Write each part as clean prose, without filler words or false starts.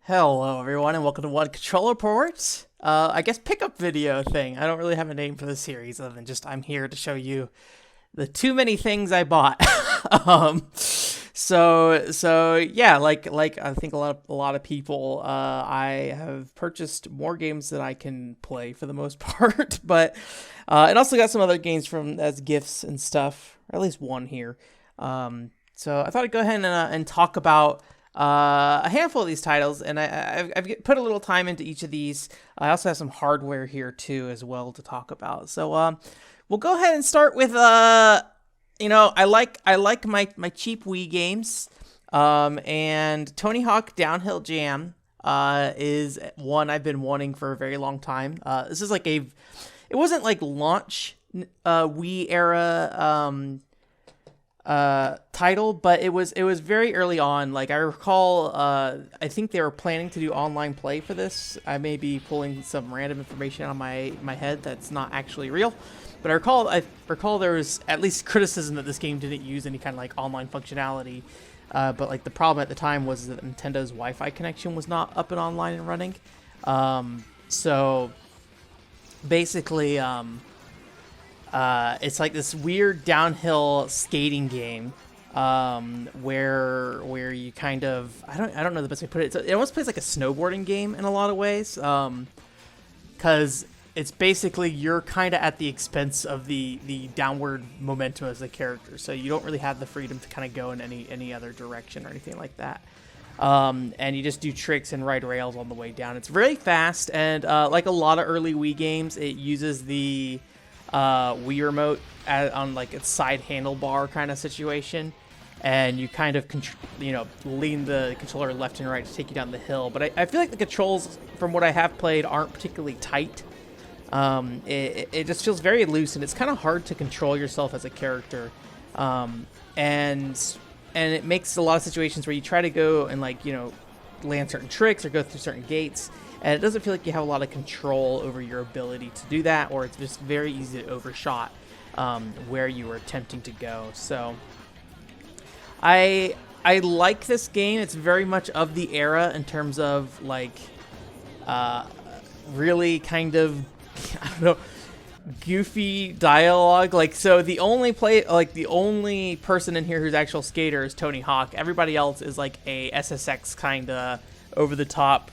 Hello everyone and welcome to One Controller Report. I guess pickup video thing. I don't really have a name for the series other than just I'm here to show you the too many things I bought. So yeah, like I think a lot of people, I have purchased more games than I can play for the most part, but and also got some other games from as gifts and stuff, or at least one here. So I thought I'd go ahead and talk about a handful of these titles, and I've put a little time into each of these. I also have some hardware here too as well to talk about. So we'll go ahead and start with I like my cheap Wii games, and Tony Hawk Downhill Jam is one I've been wanting for a very long time. This is it wasn't like launch Wii era title, but it was very early on. Like I recall, I think they were planning to do online play for this. I may be pulling some random information out of my head that's not actually real, but I recall there was at least criticism that this game didn't use any kind of like online functionality. But like the problem at the time was that Nintendo's Wi-Fi connection was not up and online and running. So basically, it's like this weird downhill skating game, where you kind of I don't know the best way to put it. It almost plays like a snowboarding game in a lot of ways, because it's basically you're kind of at the expense of the downward momentum as the character, so you don't really have the freedom to kind of go in any other direction or anything like that. And you just do tricks and ride rails on the way down. It's really fast, and like a lot of early Wii games, it uses the Wii remote on like its side handlebar kind of situation, and you kind of lean the controller left and right to take you down the hill. But I feel like the controls, from what I have played, aren't particularly tight. It just feels very loose, and it's kind of hard to control yourself as a character, and it makes a lot of situations where you try to go and land certain tricks or go through certain gates, and it doesn't feel like you have a lot of control over your ability to do that, or it's just very easy to overshot where you were attempting to go. So I like this game. It's very much of the era in terms of really kind of, I don't know, goofy dialogue. So the only person in here who's actual skater is Tony Hawk. Everybody else is like a SSX kind of over the top,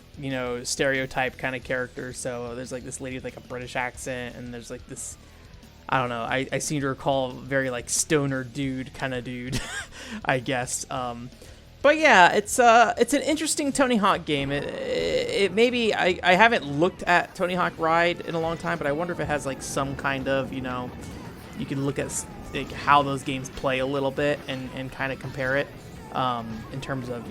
stereotype kind of character. So there's like this lady with like a British accent, and there's like this, I don't know, I seem to recall very like stoner dude kind of dude, I guess. But yeah, it's an interesting Tony Hawk game. It maybe I haven't looked at Tony Hawk Ride in a long time, but I wonder if it has like some kind of, you can look at like how those games play a little bit and kind of compare it in terms of,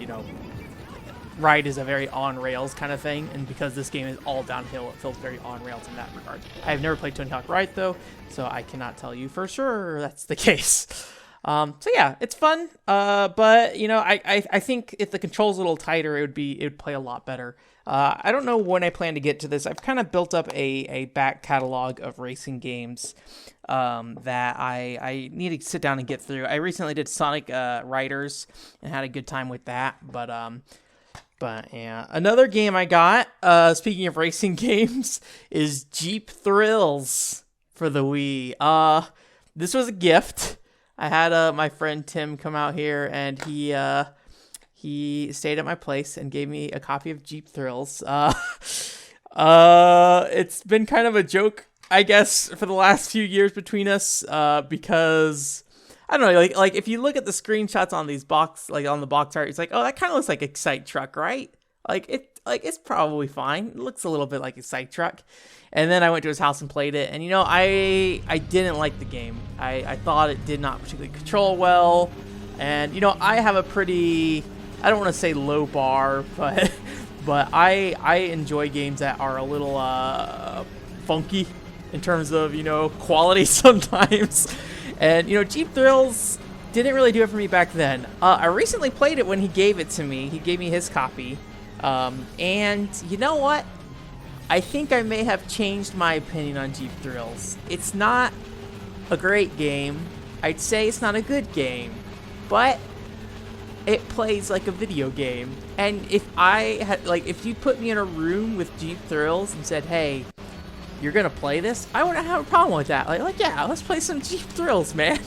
Ride is a very on-rails kind of thing, and because this game is all downhill, it feels very on-rails in that regard. I've never played Tony Hawk Ride, though, so I cannot tell you for sure that's the case. So yeah, it's fun, but, I think if the control's a little tighter, it would play a lot better. I don't know when I plan to get to this. I've kind of built up a back catalog of racing games that I need to sit down and get through. I recently did Sonic Riders and had a good time with that, But yeah, another game I got, speaking of racing games, is Jeep Thrills for the Wii. This was a gift. I had my friend Tim come out here, and he stayed at my place and gave me a copy of Jeep Thrills. It's been kind of a joke, I guess, for the last few years between us, because I don't know, like if you look at the screenshots on these on the box art, it's like, oh, that kind of looks like a Excite truck, right? It's probably fine. It looks a little bit like a Excite truck. And then I went to his house and played it, and I didn't like the game. I thought it did not particularly control well, and I have a pretty, I don't want to say low bar, but I enjoy games that are a little funky in terms of quality sometimes. And, Jeep Thrills didn't really do it for me back then. I recently played it when he gave it to me. He gave me his copy. And you know what? I think I may have changed my opinion on Jeep Thrills. It's not a great game. I'd say it's not a good game. But it plays like a video game. And if I had, like, if you put me in a room with Jeep Thrills and said, hey, you're gonna play this, I wouldn't have a problem with that. Like yeah, let's play some Jeep Thrills, man.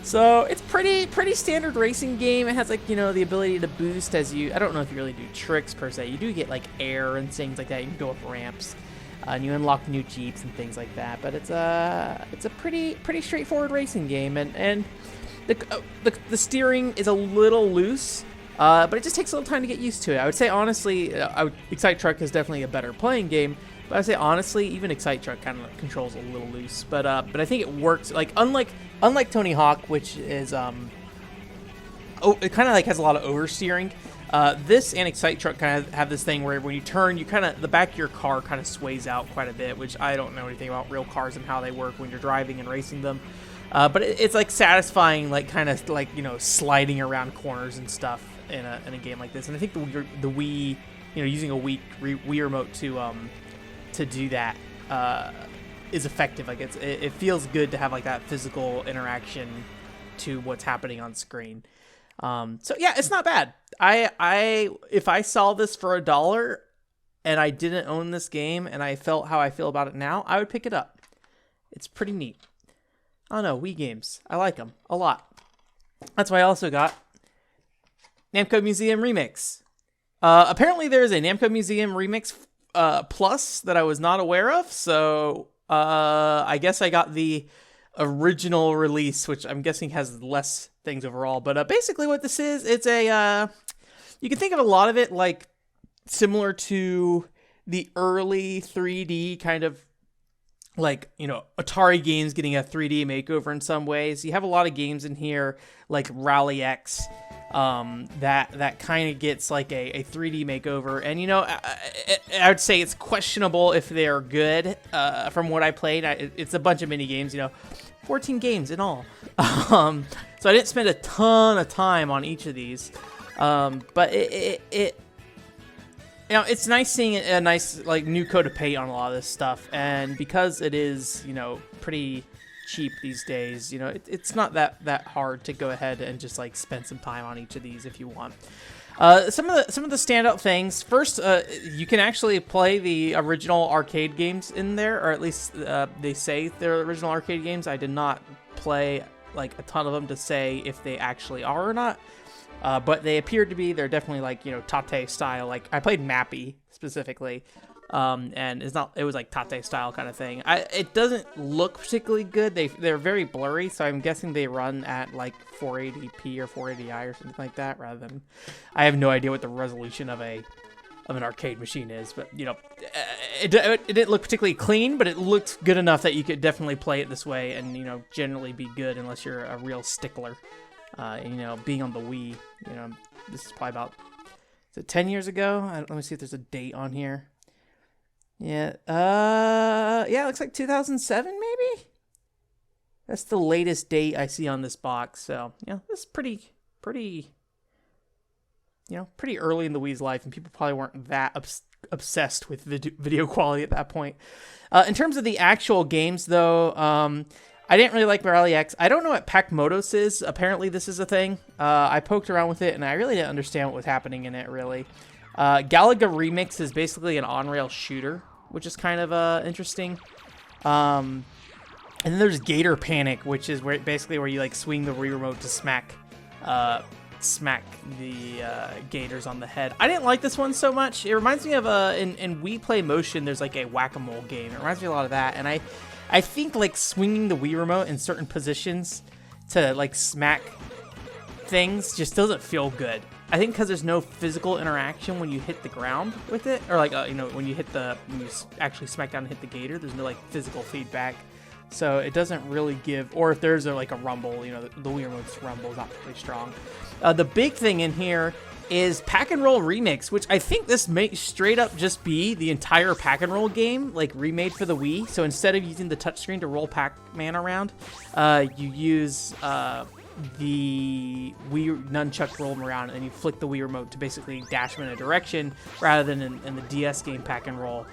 So it's pretty standard racing game. It has, like, you know, the ability to boost as you, I don't know if you really do tricks per se. You do get like air and things like that. You can go up ramps, and you unlock new Jeeps and things like that. But it's a pretty straightforward racing game, and the steering is a little loose, but it just takes a little time to get used to it. I would say honestly, Excite Truck is definitely a better playing game. But I'd say honestly, even Excite Truck kind of controls a little loose. But I think it works. Like unlike Tony Hawk, which is it kind of like has a lot of oversteering. This and Excite Truck kind of have this thing where when you turn, you kind of, the back of your car kind of sways out quite a bit, which I don't know anything about real cars and how they work when you're driving and racing them. But it's like satisfying, like kind of like, you know, sliding around corners and stuff in a game like this. And I think the Wii, you know, using a Wii remote to do that is effective. Like it feels good to have like that physical interaction to what's happening on screen. So yeah, it's not bad. If I saw this for $1 and I didn't own this game and I felt how I feel about it now, I would pick it up. It's pretty neat. I don't know, Wii games. I like them a lot. That's why I also got Namco Museum Remix. Apparently there's a Namco Museum Remix Plus that I was not aware of, so I guess I got the original release, which I'm guessing has less things overall. But basically what this is, it's a, you can think of a lot of it like similar to the early 3D kind of, like, you know, Atari games getting a 3D makeover in some ways. You have a lot of games in here like Rally X, that kind of gets like a 3D makeover. And, you know, I would say it's questionable if they're good. From what I played, it's a bunch of mini games, you know, 14 games in all. So I didn't spend a ton of time on each of these. But it you know, it's nice seeing a nice, like, new coat of paint on a lot of this stuff. And because it is, you know, pretty cheap these days, you know, it's not that hard to go ahead and just like spend some time on each of these if you want. Some of the standout things. First, you can actually play the original arcade games in there, or at least they say they're original arcade games. I did not play like a ton of them to say if they actually are or not, but they appear to be. They're definitely like, you know, Tate style. Like I played Mappy specifically. And it was like Tate style kind of thing. It doesn't look particularly good. They're very blurry, so I'm guessing they run at like 480p or 480i or something like that, rather than, I have no idea what the resolution of an arcade machine is, but, you know, it didn't look particularly clean, but it looked good enough that you could definitely play it this way and, you know, generally be good unless you're a real stickler. You know, being on the Wii, you know, this is probably about, is it 10 years ago? Let me see if there's a date on here. Yeah, it looks like 2007, maybe? That's the latest date I see on this box, so, you know, this is pretty, you know, pretty early in the Wii's life, and people probably weren't that obsessed with video quality at that point. In terms of the actual games, though, I didn't really like Rally X. I don't know what Pac-Motos is. Apparently this is a thing. I poked around with it, and I really didn't understand what was happening in it, really. Galaga Remix is basically an on-rail shooter, which is kind of interesting. And then there's Gator Panic, which is where you like swing the Wii remote to smack the gators on the head. I didn't like this one so much. It reminds me of in Wii Play Motion, there's like a whack-a-mole game. It reminds me a lot of that, and I think like swinging the Wii remote in certain positions to like smack things just doesn't feel good. I think because there's no physical interaction when you hit the ground with it, or like you know, when you actually smack down and hit the gator, there's no like physical feedback, so it doesn't really give. Or if there's like a rumble, you know, the Wii remote's rumble is not particularly strong. The big thing in here is Pack and Roll Remix, which I think this may straight up just be the entire Pack and Roll game, like remade for the Wii. So instead of using the touchscreen to roll Pac-Man around, you use the Wii nunchuck roll them around, and you flick the Wii remote to basically dash them in a direction, rather than in the DS game Pack and Roll,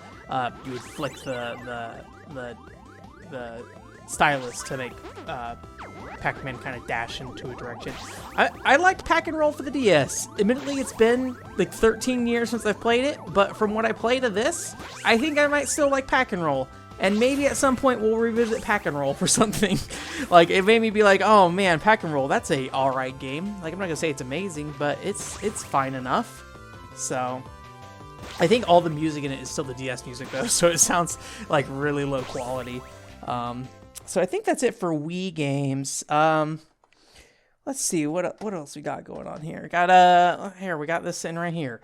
you would flick the stylus to make Pac-Man kind of dash into a direction. I liked Pack and Roll for the DS. Admittedly, it's been like 13 years since I've played it, but from what I played of this, I think I might still like Pack and Roll. And maybe at some point we'll revisit Pack and Roll for something. Like, it made me be like, oh man, Pack and Roll, that's a alright game. Like, I'm not gonna say it's amazing, but it's fine enough. So, I think all the music in it is still the DS music though, so it sounds like really low quality. So I think that's it for Wii games. Let's see, what else we got going on here? We got this in right here.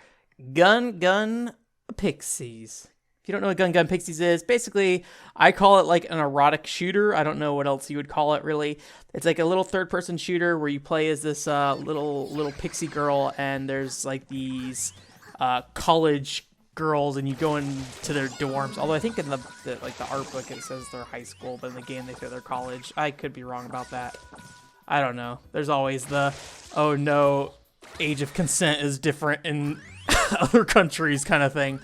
Gun Pixies. If you don't know what Gun Pixies is, basically, I call it like an erotic shooter. I don't know what else you would call it, really. It's like a little third-person shooter where you play as this little pixie girl, and there's like these college girls, and you go into their dorms. Although I think in the art book it says they're high school, but in the game they say they're college. I could be wrong about that. I don't know. There's always the, oh no, age of consent is different in other countries kind of thing.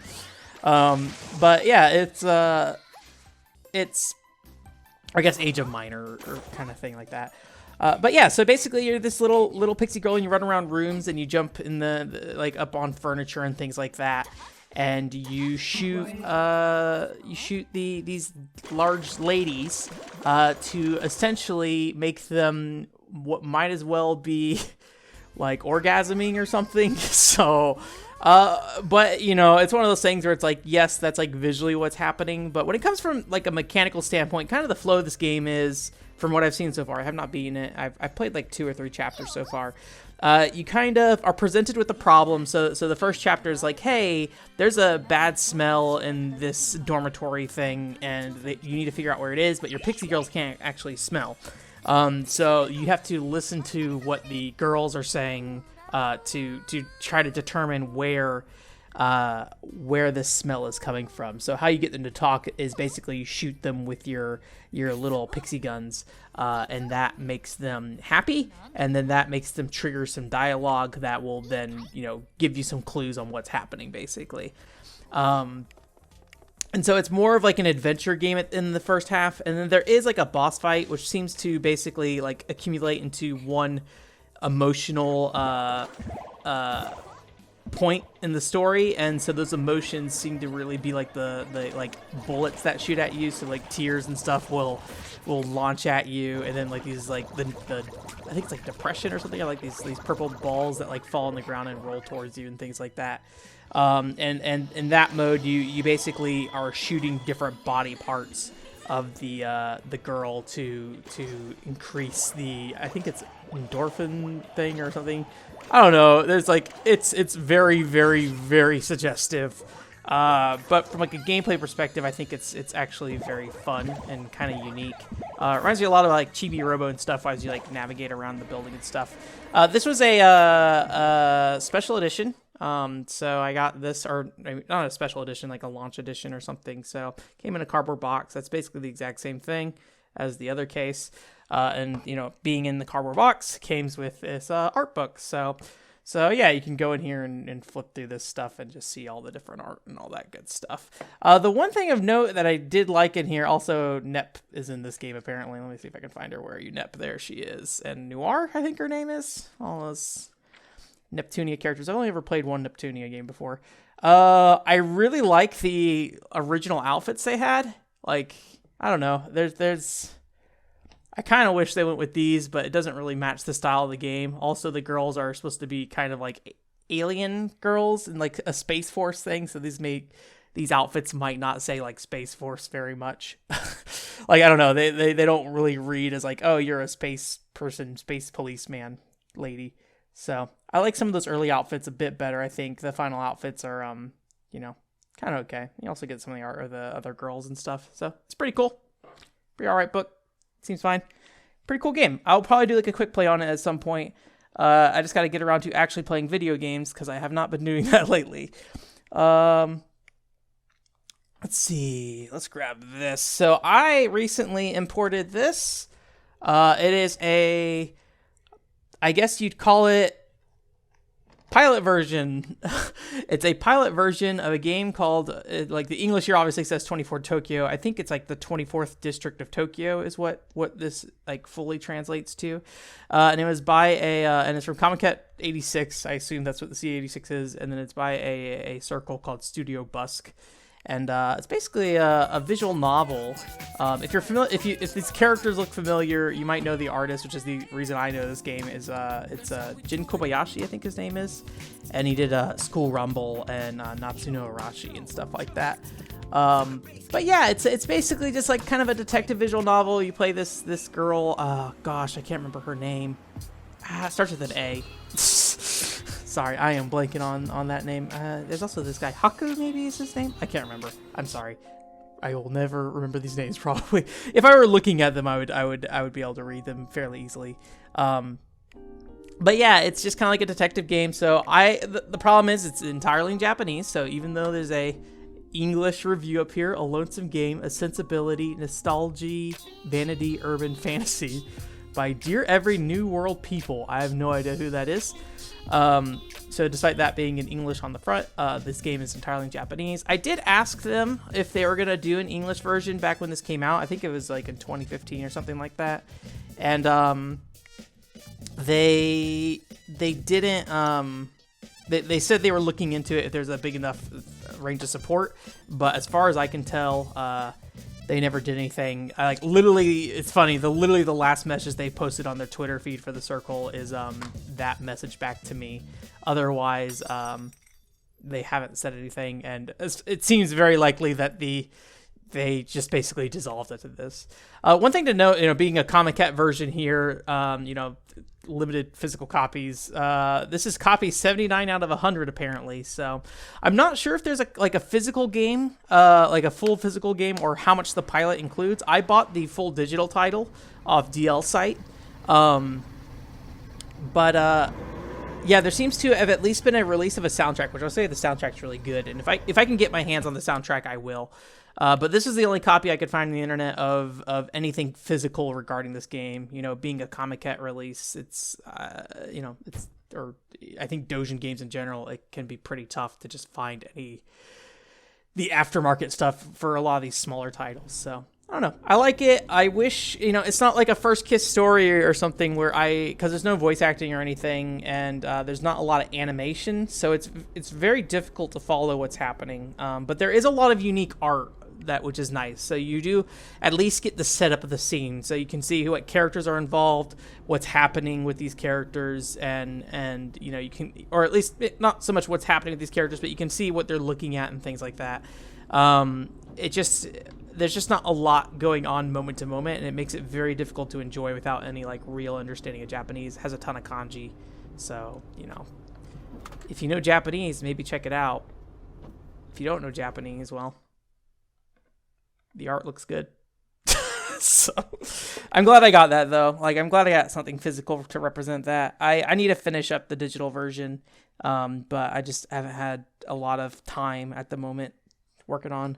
But yeah, it's I guess age of minor or kind of thing like that. But yeah, so basically you're this little pixie girl and you run around rooms and you jump in the like up on furniture and things like that. And you shoot these large ladies to essentially make them what might as well be like orgasming or something. So, but you know, it's one of those things where it's like, yes, that's like visually what's happening. But when it comes from like a mechanical standpoint, kind of the flow of this game is, from what I've seen so far, I have not beaten it. I've played like 2 or 3 chapters so far. You kind of are presented with the problem. So the first chapter is like, hey, there's a bad smell in this dormitory thing, and you need to figure out where it is, but your pixie girls can't actually smell. So you have to listen to what the girls are saying to try to determine where this smell is coming from. So how you get them to talk is basically you shoot them with your little pixie guns, and that makes them happy, and then that makes them trigger some dialogue that will then, you know, give you some clues on what's happening, basically. And so it's more of like an adventure game in the first half, and then there is like a boss fight, which seems to basically like accumulate into one emotional point in the story, and so those emotions seem to really be like the like bullets that shoot at you. So like tears and stuff will launch at you, and then like these like the I think it's like depression or something, or like these purple balls that like fall on the ground and roll towards you and things like that. And in that mode, you basically are shooting different body parts of the girl to increase the, I think it's endorphin thing or something. I don't know. There's like it's very, very, very suggestive. But from like a gameplay perspective, I think it's actually very fun and kind of unique. Reminds me a lot of like Chibi Robo and stuff as you like navigate around the building and stuff. This was a special edition. So I got this, or not a special edition, like a launch edition or something. So came in a cardboard box. That's basically the exact same thing as the other case. And you know, being in the cardboard box came with this art book. So yeah, you can go in here and flip through this stuff and just see all the different art and all that good stuff. The one thing of note that I did like in here, also Nep is in this game apparently. Let me see if I can find her. Where are you, Nep? There she is. And Noir, I think her name is. All those Neptunia characters. I've only ever played one Neptunia game before. I really like the original outfits they had. Like, I don't know. There's I kind of wish they went with these, but it doesn't really match the style of the game. Also, the girls are supposed to be kind of like alien girls and like a Space Force thing. So these outfits might not say like Space Force very much. Like, I don't know. They don't really read as like, oh, you're a space person, space policeman lady. So I like some of those early outfits a bit better. I think the final outfits are, you know, kind of okay. You also get some of the art of the other girls and stuff. So it's pretty cool. Pretty all right book. Seems fine. Pretty cool game. I'll probably do like a quick play on it at some point. I just got to get around to actually playing video games because I have not been doing that lately. Let's see. Let's grab this. So I recently imported this. It is I guess you'd call it pilot version. It's a pilot version of a game called, like the English here obviously says 24 Tokyo. I think it's like the 24th District of Tokyo is what this like fully translates to. And it was by and it's from Comic Cat 86. I assume that's what the C86 is. And then it's by a circle called Studio Busk. And it's basically a visual novel. If you're familiar, if these characters look familiar, you might know the artist, which is the reason I know this game. Is it's Jin Kobayashi, I think his name is, and he did School Rumble and Natsuno Arashi and stuff like that. But yeah, it's basically just like kind of a detective visual novel. You play this girl. Gosh, I can't remember her name. It starts with an A. Sorry, I am blanking on that name. There's also this guy, Haku, maybe is his name? I can't remember. I'm sorry. I will never remember these names, probably. If I were looking at them, I would be able to read them fairly easily. But yeah, it's just kind of like a detective game. So the problem is it's entirely in Japanese. So even though there's a English review up here, a lonesome game, a sensibility, nostalgia, vanity, urban fantasy by Dear Every New World People. I have no idea who that is. So despite that being in English on the front, this game is entirely in Japanese. I did ask them if they were going to do an English version back when this came out. I think it was like in 2015 or something like that. And they didn't, they said they were looking into it if there's a big enough range of support. But as far as I can tell, they never did anything. Like literally, it's funny. Literally the last message they posted on their Twitter feed for the circle is that message back to me. Otherwise, they haven't said anything, and it seems very likely that they just basically dissolved into this. One thing to note, being a Comic Cat version here, limited physical copies. This is copy 79 out of 100 apparently. So I'm not sure if there's a physical game, like a full physical game, or how much the pilot includes. I bought the full digital title off DL site. Yeah, there seems to have at least been a release of a soundtrack, which I'll say the soundtrack's really good. And if I can get my hands on the soundtrack, I will. But this is the only copy I could find on the internet of anything physical regarding this game. Being a Comic Cat release, it's or I think Dojin games in general, it can be pretty tough to just find the aftermarket stuff for a lot of these smaller titles. So I don't know. I like it. I wish, it's not like a First Kiss story or something because there's no voice acting or anything, and there's not a lot of animation, so it's very difficult to follow what's happening. But there is a lot of unique art which is nice. So you do at least get the setup of the scene, so you can see what characters are involved, what's happening with these characters, and you can, or at least not so much what's happening with these characters, but you can see what they're looking at and things like that. There's just not a lot going on moment to moment, and it makes it very difficult to enjoy without any real understanding of Japanese. It has a ton of kanji, so if you know Japanese, maybe check it out. If you don't know Japanese, well, the art looks good. So I'm glad I got that though. I'm glad I got something physical to represent that. I need to finish up the digital version, but I just haven't had a lot of time at the moment working on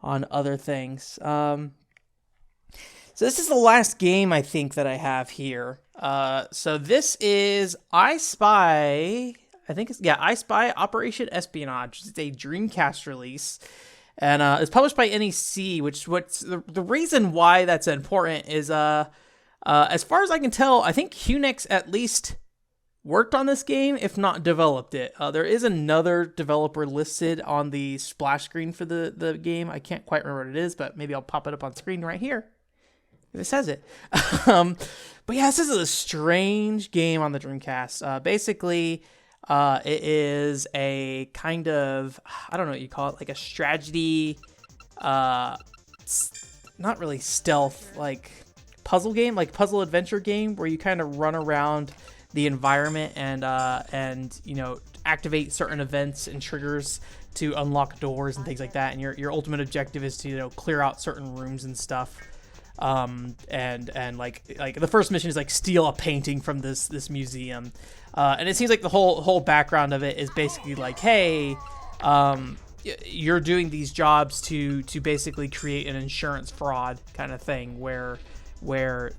other things. So this is the last game I think that I have here. So this is I Spy. I think I Spy Operation Espionage. It's a Dreamcast release, and it's published by NEC. What's the reason why that's important is as far as I can tell, I think Hunex at least worked on this game, if not developed it. There is another developer listed on the splash screen for the game. I can't quite remember what it is, but maybe I'll pop it up on screen right here. It says it. But yeah, this is a strange game on the Dreamcast. Basically, it is a kind of, I don't know what you call it, like a strategy, not really stealth, puzzle game, puzzle adventure game, where you kind of run around the environment and activate certain events and triggers to unlock doors and things like that. And your ultimate objective is to clear out certain rooms and stuff. And the first mission is steal a painting from this museum. And it seems like the whole background of it is basically hey, you're doing these jobs to basically create an insurance fraud kind of thing where you're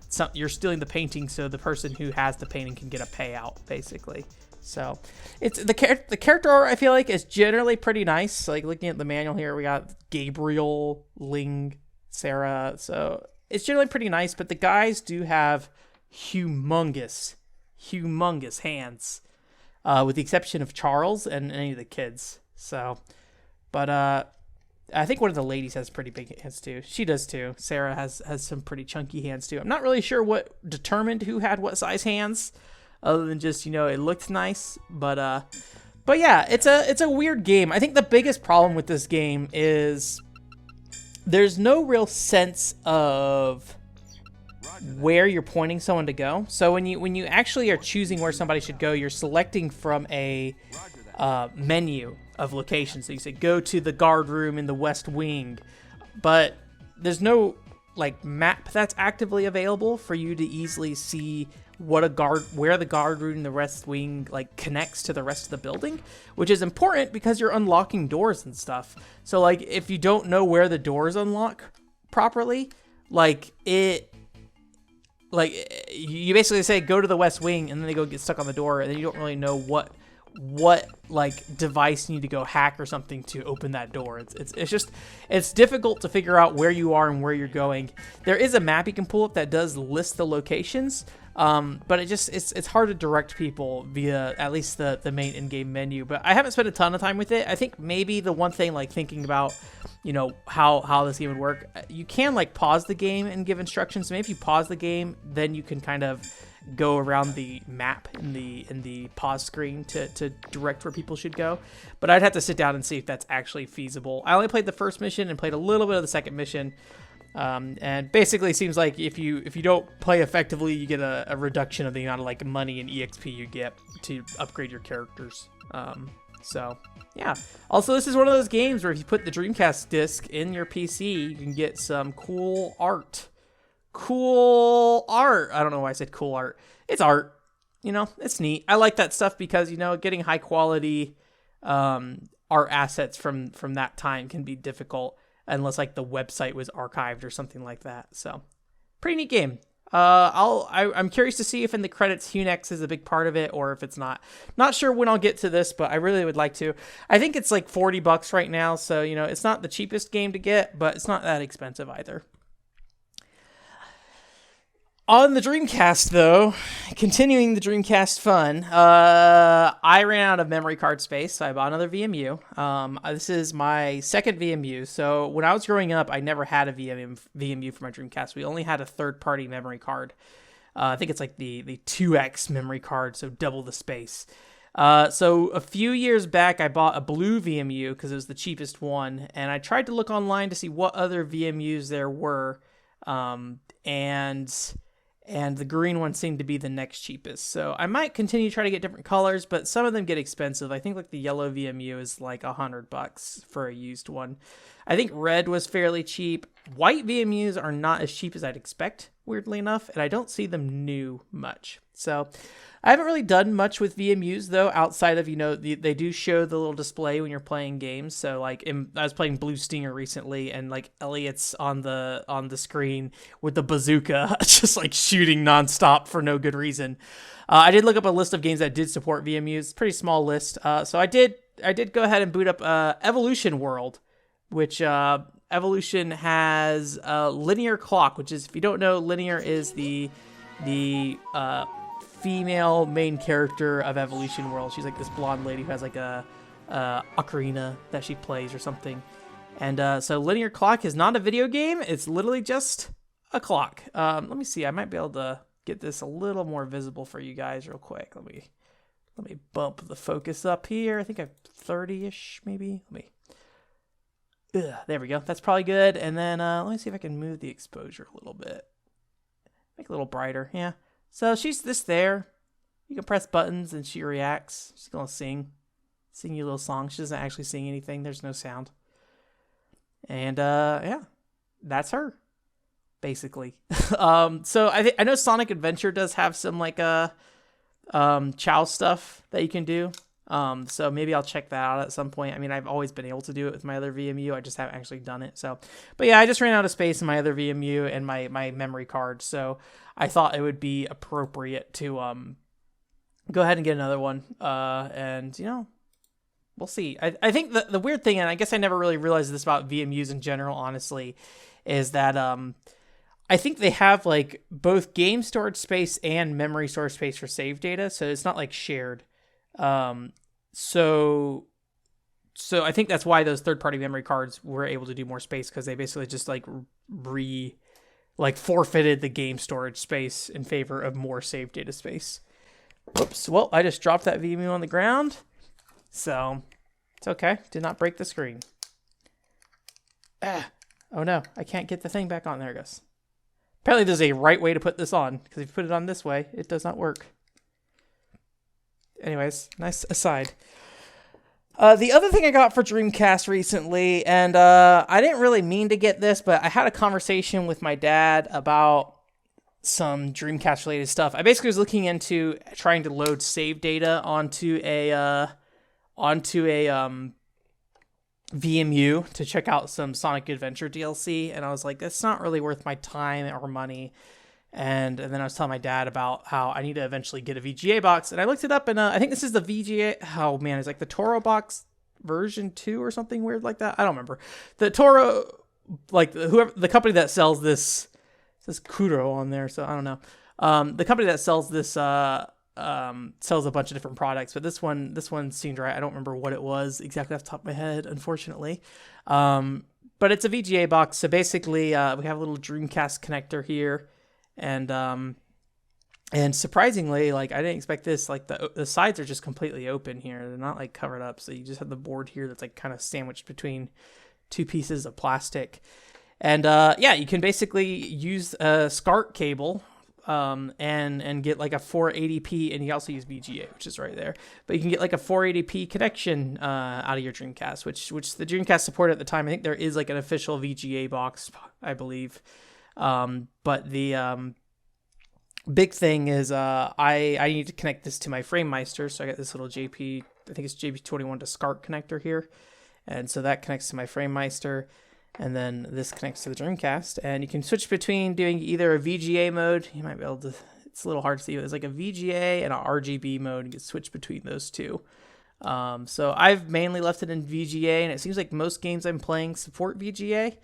stealing the painting so the person who has the painting can get a payout, basically. So it's the character art, I feel like, is generally pretty nice. Like looking at the manual here, we got Gabriel, Ling, Sarah. So it's generally pretty nice, but the guys do have humongous hands, with the exception of Charles and any of the kids. So, but I think one of the ladies has pretty big hands too. She does too. Sarah has some pretty chunky hands too. I'm not really sure what determined who had what size hands, other than just, it looked nice. But yeah, it's a weird game. I think the biggest problem with this game is there's no real sense of where you're pointing someone to go. So when you actually are choosing where somebody should go, you're selecting from a menu of locations. So you say go to the guard room in the West Wing, but there's no map that's actively available for you to easily see where the guard room in the West Wing connects to the rest of the building, which is important because you're unlocking doors and stuff. So if you don't know where the doors unlock properly, you basically say go to the West Wing, and then they go get stuck on the door, and then you don't really know what device you need to go hack or something to open that door. It's difficult to figure out where you are and where you're going. There is a map you can pull up that does list the locations, but it's hard to direct people via at least the main in-game menu. But I haven't spent a ton of time with it. I think maybe the one thing thinking about how this game would work, you can pause the game and give instructions. Maybe if you pause the game, then you can kind of go around the map in the pause screen to direct where people should go. But I'd have to sit down and see if that's actually feasible. I only played the first mission and played a little bit of the second mission. And basically it seems like if you don't play effectively, you get a reduction of the amount of money and EXP you get to upgrade your characters. So yeah. Also, this is one of those games where if you put the Dreamcast disc in your PC, you can get some cool art. Cool art. I don't know why I said cool art. It's art. It's neat. I like that stuff because, getting high quality art assets from that time can be difficult unless the website was archived or something like that. So pretty neat game. I'm curious to see if in the credits Hunex is a big part of it or if it's not. Not sure when I'll get to this, but I really would like to. I think it's $40 right now, so it's not the cheapest game to get, but it's not that expensive either. On the Dreamcast, though, continuing the Dreamcast fun, I ran out of memory card space, so I bought another VMU. This is my second VMU. So when I was growing up, I never had a VMU for my Dreamcast. We only had a third-party memory card. I think it's the 2X memory card, so double the space. So a few years back, I bought a blue VMU because it was the cheapest one, and I tried to look online to see what other VMUs there were, and the green one seemed to be the next cheapest. So I might continue to try to get different colors, but some of them get expensive. I think the yellow VMU is $100 for a used one. I think red was fairly cheap. White VMUs are not as cheap as I'd expect, weirdly enough, and I don't see them new much. So I haven't really done much with VMUs, though, outside of, they do show the little display when you're playing games. So, I was playing Blue Stinger recently, and, Elliot's on the screen with the bazooka, just, shooting nonstop for no good reason. I did look up a list of games that did support VMUs. Pretty small list. So I did go ahead and boot up Evolution World, which Evolution has a linear clock, which is, if you don't know, linear is the female main character of Evolution World. She's this blonde lady who has a ocarina that she plays or something. And so linear clock is not a video game. It's literally just a clock. Let me see. I might be able to get this a little more visible for you guys real quick. Let me bump the focus up here. I think I'm 30-ish maybe. There we go. That's probably good. And then let me see if I can move the exposure a little bit. Make it a little brighter. Yeah. So she's there. You can press buttons and she reacts. She's going to sing you a little song. She doesn't actually sing anything. There's no sound. And yeah, that's her, basically. So I know Sonic Adventure does have some Chow stuff that you can do. So maybe I'll check that out at some point. I mean, I've always been able to do it with my other VMU. I just haven't actually done it. So, but yeah, I just ran out of space in my other VMU and my memory card. So I thought it would be appropriate to go ahead and get another one. And you know, we'll see. I think the weird thing, and I guess I never really realized this about VMUs in general, honestly, is that I think they have like both game storage space and memory storage space for save data, so it's not like shared. So I think that's why those third-party memory cards were able to do more space, because they basically just like forfeited the game storage space in favor of more save data space. Oops. Well, I just dropped that VMU on the ground, so it's okay. Did not break the screen. Oh no, I can't get the thing back on. There it goes. Apparently there's a right way to put this on, because if you put it on this way, it does not work. Anyways, nice aside. The other thing I got for Dreamcast recently, and I didn't really mean to get this, but I had a conversation with my dad about some Dreamcast related stuff. I basically was looking into trying to load save data onto a VMU to check out some Sonic Adventure DLC, and I was like, that's not really worth my time or money. And then I was telling my dad about how I need to eventually get a VGA box, and I looked it up, and I think this is the VGA. Oh man, it's like the Toro box version 2 or something weird like that. I don't remember. The Toro, like the company that sells this, it says Kuro on there, so I don't know. The company that sells this sells a bunch of different products, but this one seemed right. I don't remember what it was exactly off the top of my head, unfortunately. But it's a VGA box, so basically we have a little Dreamcast connector here. And surprisingly, like I didn't expect this, like the sides are just completely open here. They're not like covered up. So you just have the board here that's like kind of sandwiched between two pieces of plastic. And yeah, you can basically use a SCART cable and get like a 480p, and you also use VGA, which is right there. But you can get like a 480p connection out of your Dreamcast, which the Dreamcast supported at the time. I think there is like an official VGA box, I believe. But the big thing is I need to connect this to my FrameMeister, so I got this little I think it's JP21 to SCART connector here, and so that connects to my FrameMeister, and then this connects to the Dreamcast, and you can switch between doing either a VGA mode. You might be able to. It's a little hard to see, but there's like a VGA and a RGB mode. You can switch between those two. So I've mainly left it in VGA, and it seems like most games I'm playing support VGA.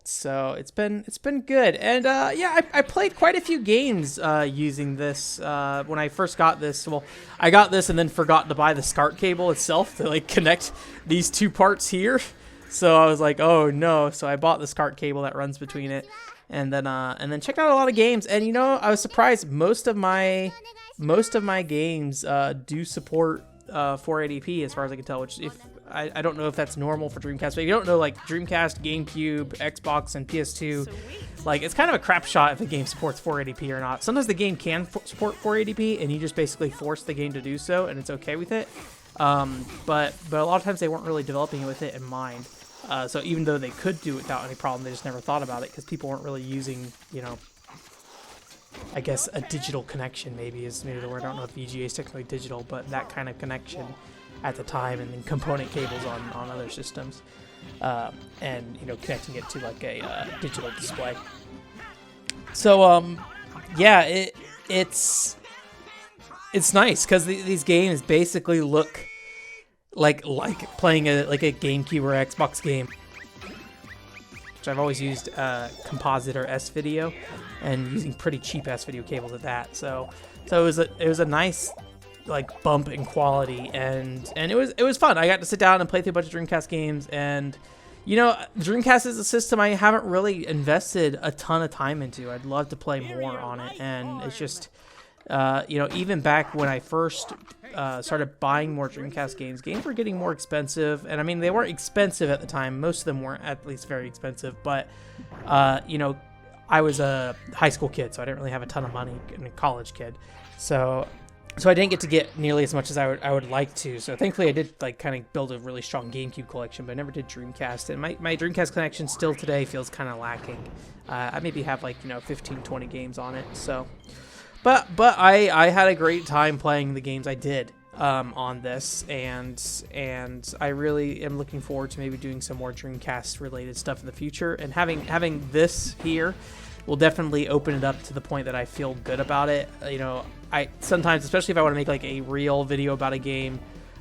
So it's been good, and yeah, I played quite a few games using this when I first got this. Well, I got this and then forgot to buy the SCART cable itself to like connect these two parts here. So I was like, oh no! So I bought the SCART cable that runs between it, and then checked out a lot of games. And you know, I was surprised most of my games do support 480p as far as I can tell, which I don't know if that's normal for Dreamcast, but if you don't know, like Dreamcast, GameCube, Xbox, and PS2, like it's kind of a crap shot if a game supports 480p or not. Sometimes the game can support 480p, and you just basically force the game to do so, and it's okay with it. But a lot of times they weren't really developing it with it in mind. So even though they could do it without any problem, they just never thought about it because people weren't really using, you know, I guess a digital connection maybe is maybe the word. I don't know if VGA is technically digital, but that kind of connection at the time, and then component cables on other systems, and you know, connecting it to like a digital display. So yeah, it's nice because these games basically look like playing a GameCube or Xbox game, which I've always used composite or S-Video, and using pretty cheap S-Video cables at that. So it was a nice like bump in quality, and it was fun. I got to sit down and play through a bunch of Dreamcast games, and you know, Dreamcast is a system I haven't really invested a ton of time into. I'd love to play more on it, and it's just you know, even back when I first started buying more Dreamcast games were getting more expensive, and I mean they weren't expensive at the time. Most of them weren't, at least very expensive, but you know, I was a high school kid, so I didn't really have a ton of money, and a college kid, so I didn't get to get nearly as much as I would like to. So thankfully I did like kind of build a really strong GameCube collection, but I never did Dreamcast. And my Dreamcast collection still today feels kind of lacking. I maybe have like, you know, 15, 20 games on it. So, but I had a great time playing the games I did on this, and I really am looking forward to maybe doing some more Dreamcast related stuff in the future. And having this here will definitely open it up to the point that I feel good about it. You know, I sometimes, especially if I want to make like a real video about a game,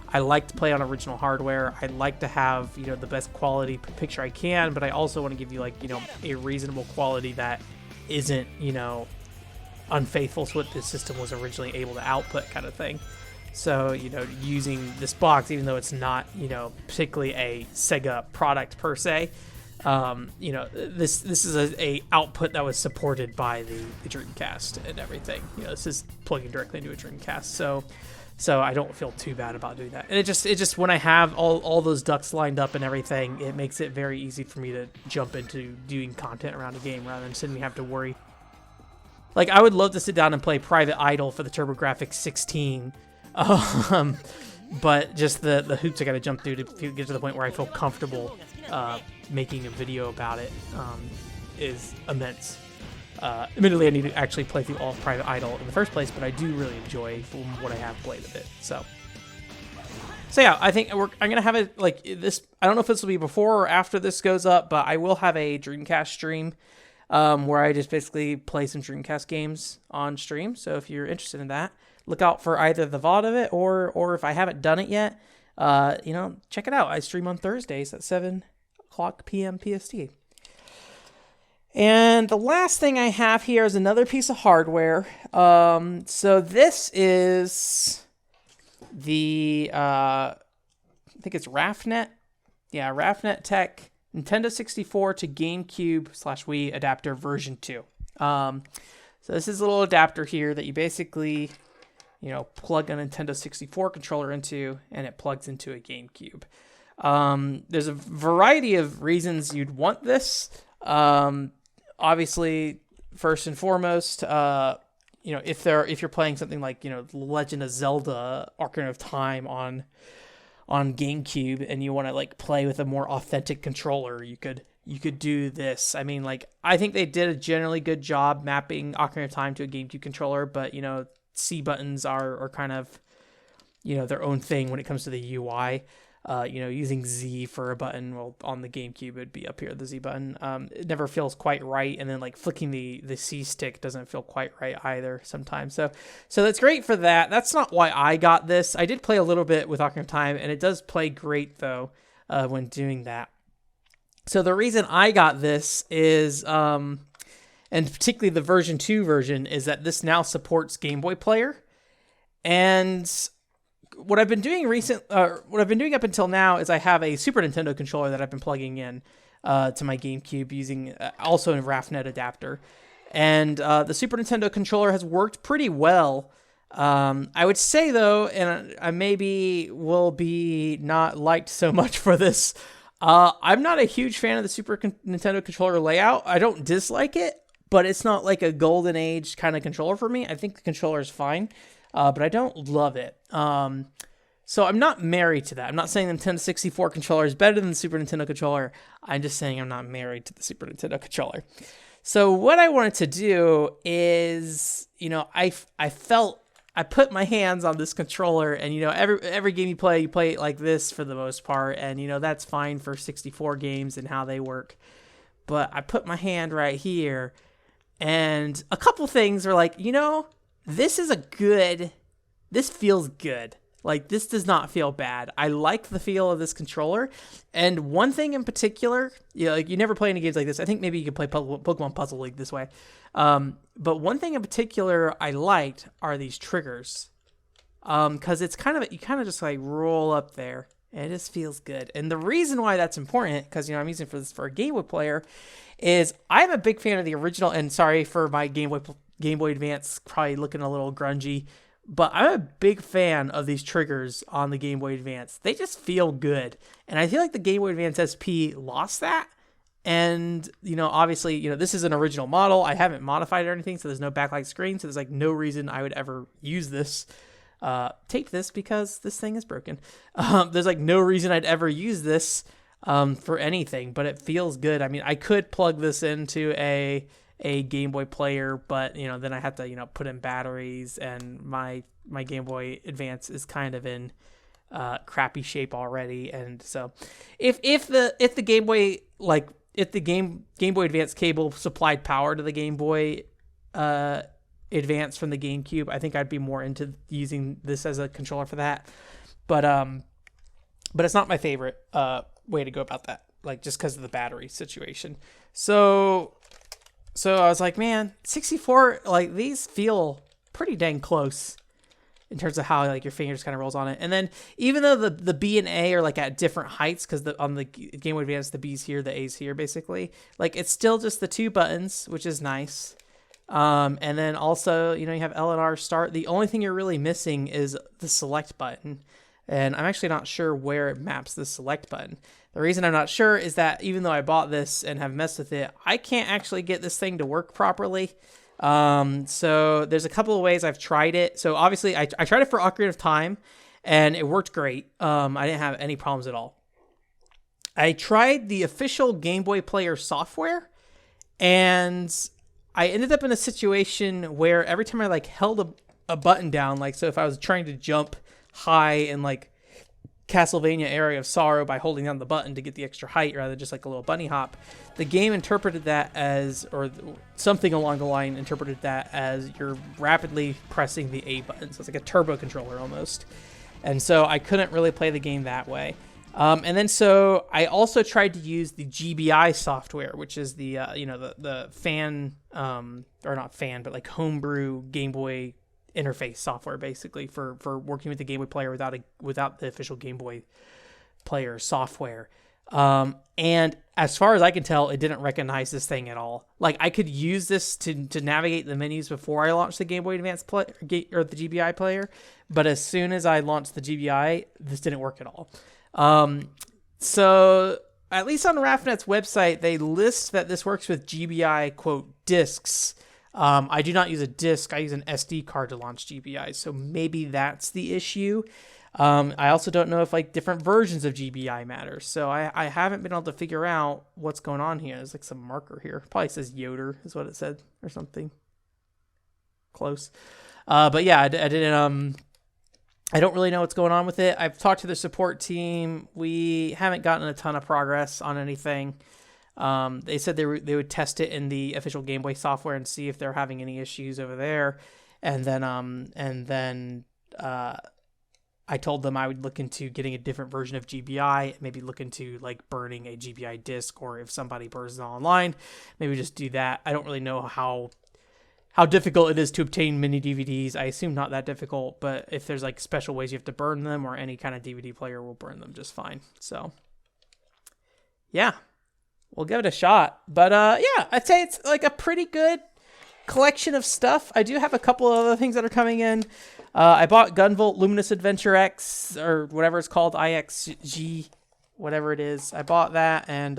I like to play on original hardware. I like to have, you know, the best quality picture I can, but I also want to give you like, you know, a reasonable quality that isn't, you know, unfaithful to what the system was originally able to output, kind of thing. So, you know, using this box, even though it's not, you know, particularly a Sega product per se, you know, this is a output that was supported by the Dreamcast and everything. You know, this is plugging directly into a Dreamcast, so I don't feel too bad about doing that. And it just when I have all those ducks lined up and everything, it makes it very easy for me to jump into doing content around a game rather than sitting me have to worry. Like, I would love to sit down and play Private Idol for the TurboGrafx 16, but just the hoops I got to jump through to get to the point where I feel comfortable making a video about it is immense. Admittedly, I need to actually play through all of Private Idol in the first place, but I do really enjoy what I have played of it. So yeah, I think I'm gonna have it like this. I don't know if this will be before or after this goes up, but I will have a Dreamcast stream where I just basically play some Dreamcast games on stream. So if you're interested in that, look out for either the VOD of it or if I haven't done it yet, you know, check it out. I stream on Thursdays at 7 o'clock p.m. PST. And the last thing I have here is another piece of hardware. So this is the, I think it's RAFnet. Yeah, RAFnet Tech Nintendo 64 to GameCube/Wii adapter version 2. So this is a little adapter here that you basically, you know, plug a Nintendo 64 controller into, and it plugs into a GameCube. There's a variety of reasons you'd want this. Obviously, first and foremost, you know, if you're playing something like, you know, Legend of Zelda: Ocarina of Time on GameCube, and you want to like play with a more authentic controller, you could do this. I mean, like, I think they did a generally good job mapping Ocarina of Time to a GameCube controller, but, you know, C buttons are kind of, you know, their own thing when it comes to the UI. You know, using Z for a button, well, on the GameCube, it'd be up here, the Z button. It never feels quite right, and then, like, flicking the C stick doesn't feel quite right either sometimes. So that's great for that. That's not why I got this. I did play a little bit with Ocarina of Time, and it does play great, though, when doing that. So the reason I got this is, and particularly the version 2 version, is that this now supports Game Boy Player, and what I've been doing up until now is I have a Super Nintendo controller that I've been plugging in to my GameCube using also a RAFnet adapter, and the Super Nintendo controller has worked pretty well. I would say though, and I maybe will be not liked so much for this, I'm not a huge fan of the Super Nintendo controller layout. I don't dislike it, but it's not like a golden age kind of controller for me. I think the controller is fine. But I don't love it. So I'm not married to that. I'm not saying the Nintendo 64 controller is better than the Super Nintendo controller. I'm just saying I'm not married to the Super Nintendo controller. So what I wanted to do is, you know, I put my hands on this controller, and, you know, every game you play it like this for the most part, and, you know, that's fine for 64 games and how they work. But I put my hand right here, and a couple things are like, you know, this feels good. Like, this does not feel bad. I like the feel of this controller. And one thing in particular, you know, like, you never play any games like this. I think maybe you could play Pokemon Puzzle League this way. But one thing in particular I liked are these triggers. Because it's you kind of just like roll up there, and it just feels good. And the reason why that's important, because, you know, I'm using for a Game Boy player, is I'm a big fan of the original, and sorry for my Game Boy Advance probably looking a little grungy, but I'm a big fan of these triggers on the Game Boy Advance. They just feel good, and I feel like the Game Boy Advance SP lost that. And, you know, obviously, you know, this is an original model. I haven't modified it or anything, so there's no backlight screen, so there's like no reason I would ever use this. Tape this because this thing is broken. There's like no reason I'd ever use this for anything, but it feels good. I mean, I could plug this into a Game Boy player, but, you know, then I have to, you know, put in batteries, and my Game Boy Advance is kind of in crappy shape already. And so if the Game Boy, like, if the Game Boy Advance cable supplied power to the Game Boy Advance from the GameCube. I think I'd be more into using this as a controller for that. But it's not my favorite way to go about that, like just because of the battery situation. So I was like, man, 64, like these feel pretty dang close in terms of how like your fingers kind of rolls on it. And then even though the B and A are like at different heights, because on the Game Boy Advance, the B's here, the A's here, basically, like it's still just the 2 buttons, which is nice. And then also, you have L and R start. The only thing you're really missing is the select button. And I'm actually not sure where it maps the select button. The reason I'm not sure is that even though I bought this and have messed with it, I can't actually get this thing to work properly. So there's a couple of ways I've tried it. So obviously I tried it for Ocarina of Time and it worked great. I didn't have any problems at all. I tried the official Game Boy Player software and I ended up in a situation where every time I like held a button down, like, so if I was trying to jump high in like Castlevania Area of Sorrow by holding down the button to get the extra height rather than just like a little bunny hop, the game interpreted that as, or something along the line interpreted that as you're rapidly pressing the A button. So it's like a turbo controller almost. And so I couldn't really play the game that way. And then so I also tried to use the GBI software, which is the the fan or not fan, but like homebrew Game Boy interface software, basically for working with the Game Boy Player without the official Game Boy Player software. And as far as I can tell, it didn't recognize this thing at all. Like I could use this to navigate the menus before I launched the Game Boy Advance or the GBI player, but as soon as I launched the GBI, this didn't work at all. So at least on RAFNet's website, they list that this works with GBI quote discs. I do not use a disc. I use an SD card to launch GBI. So maybe that's the issue. I also don't know if like different versions of GBI matter. So I haven't been able to figure out what's going on here. There's like some marker here. Probably says Yoder is what it said or something. Close. But yeah, I didn't, I don't really know what's going on with it. I've talked to the support team. We haven't gotten a ton of progress on anything. They said they would test it in the official Game Boy software and see if they're having any issues over there. And then I told them I would look into getting a different version of GBI, maybe look into like burning a GBI disc, or if somebody burns it online, maybe just do that. I don't really know how difficult it is to obtain mini DVDs. I assume not that difficult, but if there's like special ways you have to burn them, or any kind of DVD player will burn them just fine. So yeah, we'll give it a shot. But yeah, I'd say it's like a pretty good collection of stuff. I do have a couple of other things that are coming in. I bought Gunvolt Luminous Adventure X, or whatever it's called, IXG, whatever it is. I bought that, and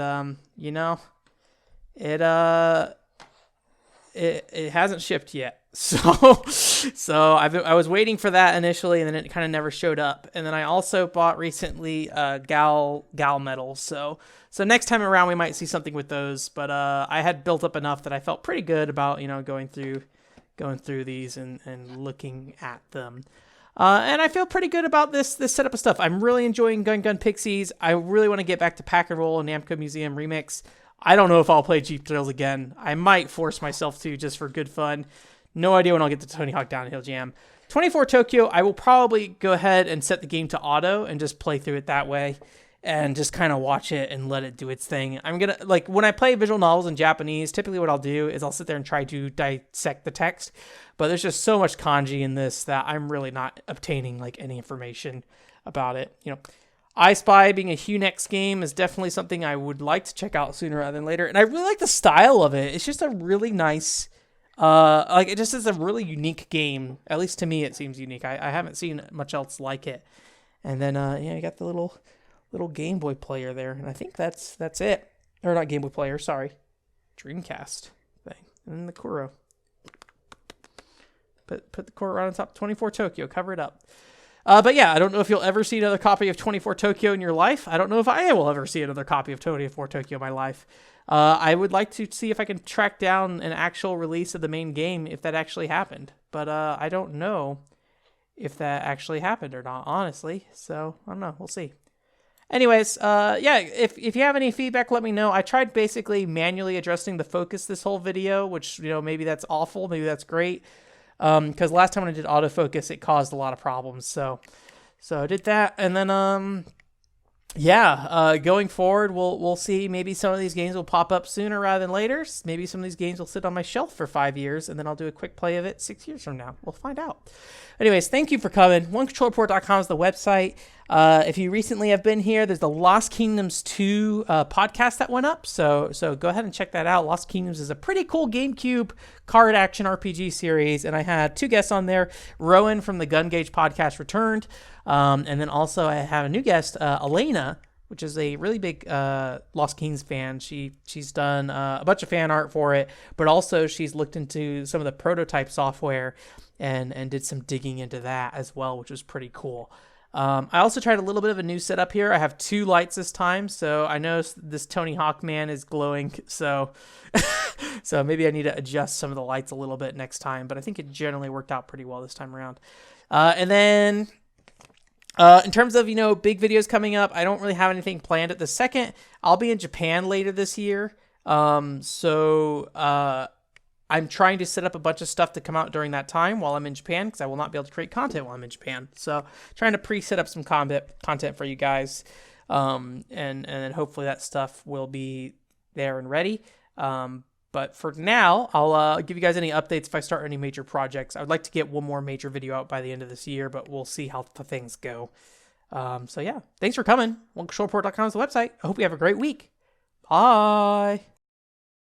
it hasn't shipped yet. So I was waiting for that initially, and then it kind of never showed up. And then I also bought recently Gal Metal. So next time around we might see something with those. But I had built up enough that I felt pretty good about going through these and looking at them. And I feel pretty good about this setup of stuff. I'm really enjoying Gun Pixies. I really want to get back to Pack and Roll and Namco Museum Remix. I don't know if I'll play Jeep Trails again. I might force myself to, just for good fun. No idea when I'll get to Tony Hawk Downhill Jam. 24 Tokyo, I will probably go ahead and set the game to auto and just play through it that way and just kind of watch it and let it do its thing. I'm going to, like, when I play visual novels in Japanese, typically what I'll do is I'll sit there and try to dissect the text, but there's just so much kanji in this that I'm really not obtaining, like, any information about it. I Spy being a Hunex game is definitely something I would like to check out sooner rather than later. And I really like the style of it. It's just a really nice, it just is a really unique game. At least to me, it seems unique. I haven't seen much else like it. And then, you got the little Game Boy player there. And I think that's it. Or not Game Boy player, sorry. Dreamcast thing. And then the Kuro. Put the Kuro right on top. 24 Tokyo, cover it up. But yeah, I don't know if you'll ever see another copy of 24 Tokyo in your life. I don't know if I will ever see another copy of 24 Tokyo in my life. I would like to see if I can track down an actual release of the main game, if that actually happened. But I don't know if that actually happened or not, honestly. So, I don't know. We'll see. Anyways, yeah, if you have any feedback, let me know. I tried basically manually adjusting the focus this whole video, which, maybe that's awful. Maybe that's great. because last time when I did autofocus, it caused a lot of problems. So I did that, and then going forward, we'll see. Maybe some of these games will pop up sooner rather than later. Maybe some of these games will sit on my shelf for 5 years, and then I'll do a quick play of it 6 years from now. We'll find out. Anyways, thank you for coming. OneControlReport.com is the website. If you recently have been here, there's the Lost Kingdoms 2 podcast that went up. So go ahead and check that out. Lost Kingdoms is a pretty cool GameCube card action RPG series, and I had 2 guests on there. Rowan from the Gun Gauge podcast returned, and then also I have a new guest, Elena, which is a really big Lost Kings fan. She's done a bunch of fan art for it, but also she's looked into some of the prototype software and did some digging into that as well, which was pretty cool. I also tried a little bit of a new setup here. I have 2 lights this time, so I know this Tony Hawk man is glowing, so so maybe I need to adjust some of the lights a little bit next time, but I think it generally worked out pretty well this time around. And then in terms of, big videos coming up, I don't really have anything planned at the second. I'll be in Japan later this year, so I'm trying to set up a bunch of stuff to come out during that time while I'm in Japan, because I will not be able to create content while I'm in Japan. So trying to pre-set up some content for you guys, and then hopefully that stuff will be there and ready. But for now, I'll give you guys any updates if I start any major projects. I would like to get one more major video out by the end of this year, but we'll see how things go. So yeah, thanks for coming. OneControlReport.com is the website. I hope you have a great week. Bye.